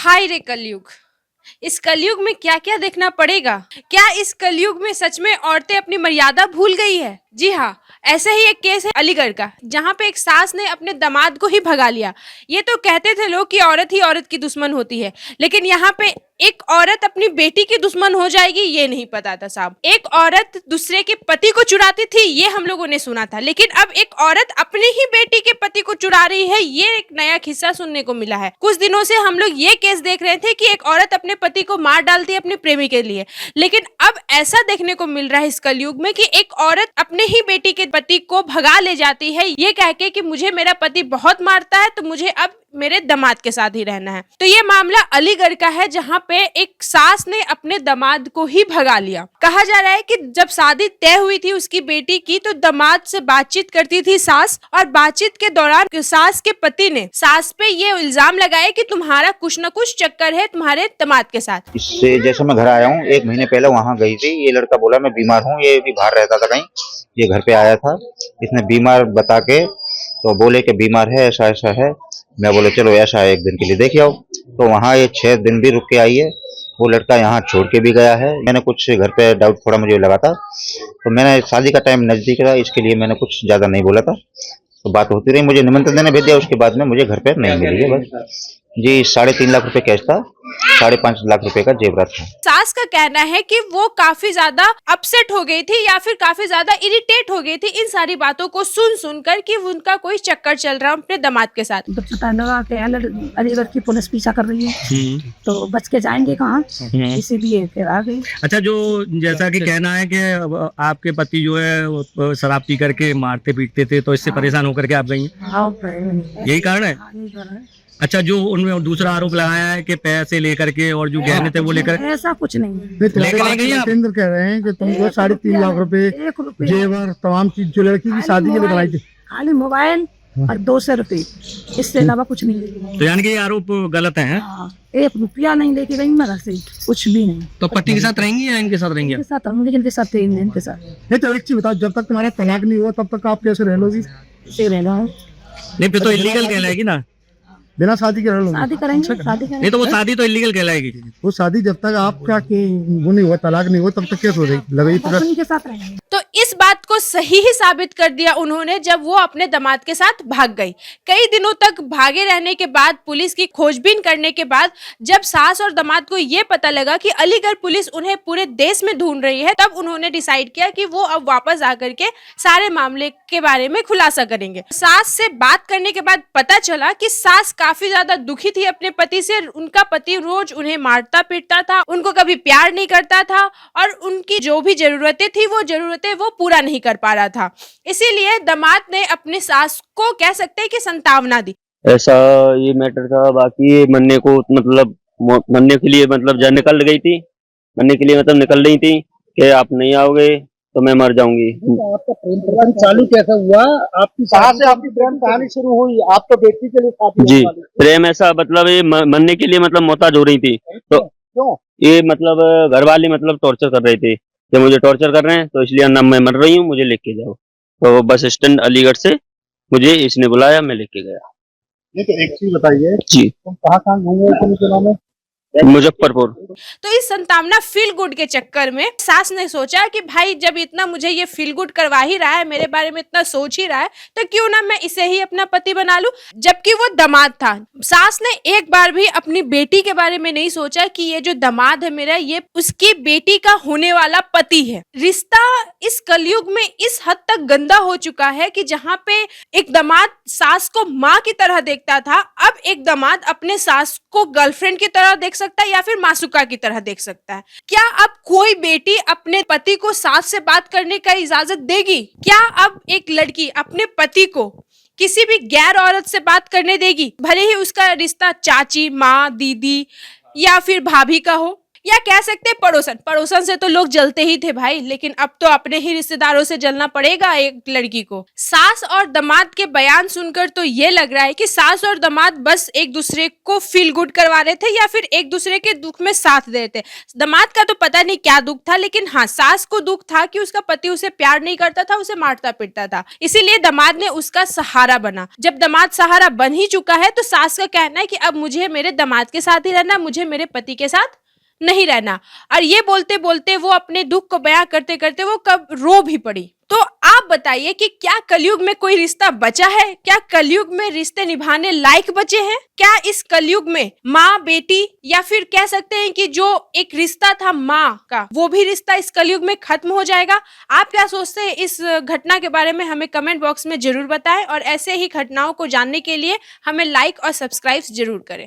हाय रे कलयुग। इस कलयुग में क्या क्या देखना पड़ेगा। क्या इस कलयुग में सच में औरतें अपनी मर्यादा भूल गई है। जी हाँ, ऐसे ही एक केस है अलीगढ़ का, जहाँ पे एक सास ने अपने दामाद को ही भगा लिया। ये तो कहते थे लोग कि औरत ही औरत की दुश्मन होती है, लेकिन यहाँ पे एक औरत अपनी बेटी की दुश्मन हो जाएगी ये नहीं पता था साहब। एक औरत दूसरे के पति को चुराती थी ये हम लोगों ने सुना था, लेकिन अब एक औरत अपनी ही बेटी के पति को चुरा रही है, ये एक नया किस्सा सुनने को मिला है। कुछ दिनों से हम लोग ये केस देख रहे थे कि एक औरत अपने पति को मार डालती है अपने प्रेमी के लिए, लेकिन अब ऐसा देखने को मिल रहा है इस कलयुग में कि एक औरत अपने ही बेटी के पति को भगा ले जाती है, ये कह के कि मुझे मेरा पति बहुत मारता है तो मुझे अब मेरे दामाद के साथ ही रहना है। तो ये मामला अलीगढ़ का है, जहाँ पे एक सास ने अपने दामाद को ही भगा लिया। कहा जा रहा है कि जब शादी तय हुई थी उसकी बेटी की, तो दामाद से बातचीत करती थी सास, और बातचीत के दौरान सास के पति ने सास पे ये इल्जाम लगाया कि तुम्हारा कुछ न कुछ चक्कर है तुम्हारे दामाद के साथ। इससे जैसे मैं घर आया हूँ 1 महीने पहले वहाँ गई थी, ये लड़का बोला मैं बीमार हूँ, ये भी बाहर रहता था कहीं, ये घर पे आया था, इसने बीमार बता के तो बोले कि बीमार है ऐसा ऐसा है। मैं बोले चलो ऐसा है 1 दिन के लिए देख आओ, तो वहाँ ये 6 दिन भी रुक के आई है। वो लड़का यहाँ छोड़ के भी गया है। मैंने कुछ घर पे डाउट थोड़ा मुझे लगा था, तो मैंने शादी का टाइम नजदीक था इसके लिए मैंने कुछ ज्यादा नहीं बोला था, तो बात होती रही। मुझे निमंत्रण देने भेज दिया, उसके बाद में मुझे घर पे नहीं मिली है बस। जी 3.5 लाख रुपए कैश था, 5.5 लाख रुपए का जेवरात था। सास का कहना है कि वो काफी ज्यादा अपसेट हो गई थी या फिर काफी ज्यादा इरिटेट हो गई थी इन सारी बातों को सुन सुनकर कि उनका कोई चक्कर चल रहा है अपने दामाद के साथ। तो पता लगा कि अलीगढ़ की पुलिस पीछा कर रही है, तो बच के जाएंगे कहाँ, इसीलिए फिर आ गई। अच्छा, जो जैसा कि कहना है कि आपके पति जो है वो शराब पी करके मारते पीटते थे, तो इससे परेशान होकर के आप गई, यही कारण है। अच्छा, जो उनमें दूसरा आरोप लगाया है कि पैसे लेकर के और जो गहने थे वो लेकर, ऐसा कुछ नहीं। केंद्र कह रहे हैं कि तुमको 3.5 लाख रुपए जेवर तमाम चीज जो लड़की की शादी के लिए बनाई थी, खाली मोबाइल और 200 रुपए, इससे अलावा कुछ नहीं। तो यानी कि ये आरोप गलत है। 1 रुपया नहीं लेके गई मैं घर से, कुछ भी नहीं। तो पति के साथ रहेंगी या इनके साथ रहेंगी? इनके साथ रहूंगी, जिनके साथ थे इनके साथ। नहीं तो एक चीज बताओ, जब तक तुम्हारा तलाक नहीं हुआ तब तक आप कैसे रह लोगी? से रहना है, नहीं फिर तो इलीगल कहलाएगी ना, बिना शादी के रह लोगे। शादी करेंगे, शादी करेंगे। नहीं तो वो शादी तो इलीगल कहलाएगी। वो शादी जब तक आपका वो नहीं हुआ, तलाक नहीं हुआ, तब तक कैसे हो रही लगी उनके साथ रहेंगे। तो इस बात को सही ही साबित कर दिया उन्होंने जब वो अपने दामाद के साथ भाग गई। कई दिनों तक भागे रहने के बाद, पुलिस की खोजबीन करने के बाद, जब सास और दामाद को ये पता लगा कि अलीगढ़ पुलिस उन्हें पूरे देश में ढूंढ रही है, तब उन्होंने डिसाइड किया कि वो अब वापस आकर के सारे मामले के बारे में खुलासा करेंगे। सास से बात करने के बाद पता चला कि सास काफी ज्यादा दुखी थी अपने पति से। उनका पति रोज उन्हें मारता पीटता था, उनको कभी प्यार नहीं करता था, और उनकी जो भी जरूरतें थी वो पूरा नहीं कर पा रहा था। इसीलिए दामाद ने अपने सास को कह सकते हैं कि संतावना दी। ऐसा ये मैटर था। बाकी ये मरने को मतलब मरने के लिए मतलब जब निकल गई थी, मरने के लिए मतलब निकल रही थी कि आप नहीं आओगे तो मैं मर जाऊंगी। तो आपका प्रेम कहानी चालू कैसे हुआ? आपकी कहाँ से आपकी प्रेम कहानी शुरू हुई? आप तो बेटी के लिए शादी जी प्रेम ऐसा मतलब ये मरने के लिए मतलब मोहताज हो रही थी, तो क्यों? ये मतलब घर वाले मतलब टॉर्चर कर रहे थे कि मुझे टॉर्चर कर रहे हैं, तो इसलिए ना मैं मर रही हूँ, मुझे लेके जाओ। तो बस स्टैंड अलीगढ़ से मुझे इसने बुलाया, मैं लेके गया। ये तो एक चीज बताइए जी, तुम कहाँ घूमे थे दिनों में? मुजफ्फरपुर। तो इस संतावना फील गुड के चक्कर में सास ने सोचा कि भाई जब इतना मुझे ये फील गुड करवा ही रहा है, मेरे बारे में इतना सोच ही रहा है, तो क्यों ना मैं इसे ही अपना पति बना लूं। जबकि वो दामाद था। सास ने एक बार भी अपनी बेटी के बारे में नहीं सोचा कि ये जो दामाद है मेरा, ये उसकी बेटी का होने वाला पति है। रिश्ता इस कलयुग में इस हद तक गंदा हो चुका है कि जहाँ पे एक दामाद सास को माँ की तरह देखता था, अब एक दामाद अपने सास को गर्लफ्रेंड की तरह देख सकता है या फिर मासूका की तरह देख सकता है। क्या अब कोई बेटी अपने पति को सास से बात करने का इजाजत देगी? क्या अब एक लड़की अपने पति को किसी भी गैर औरत से बात करने देगी, भले ही उसका रिश्ता चाची, माँ, दीदी या फिर भाभी का हो? या कह सकते पड़ोसन। पड़ोसन से तो लोग जलते ही थे भाई, लेकिन अब तो अपने ही रिश्तेदारों से जलना पड़ेगा एक लड़की को। सास और दामाद के बयान सुनकर तो ये लग रहा है कि सास और दामाद बस एक दूसरे को फील गुड करवा रहे थे या फिर एक दूसरे के दुख में साथ दे रहे थे। दामाद का तो पता नहीं क्या दुख था, लेकिन हाँ, सास को दुख था कि उसका पति उसे प्यार नहीं करता था, उसे मारता पीटता था, इसीलिए दामाद ने उसका सहारा बना। जब दामाद सहारा बन ही चुका है तो सास का कहना है कि अब मुझे मेरे दामाद के साथ ही रहना, मुझे मेरे पति के साथ नहीं रहना। और ये बोलते बोलते वो अपने दुख को बयां करते करते वो कब रो भी पड़ी। तो आप बताइए कि क्या कलयुग में कोई रिश्ता बचा है? क्या कलयुग में रिश्ते निभाने लायक बचे हैं? क्या इस कलयुग में माँ बेटी या फिर कह सकते हैं कि जो एक रिश्ता था माँ का, वो भी रिश्ता इस कलयुग में खत्म हो जाएगा? आप क्या सोचते हैं इस घटना के बारे में? हमें कमेंट बॉक्स में जरूर बताएं और ऐसे ही घटनाओं को जानने के लिए हमें लाइक और सब्सक्राइब जरूर करें।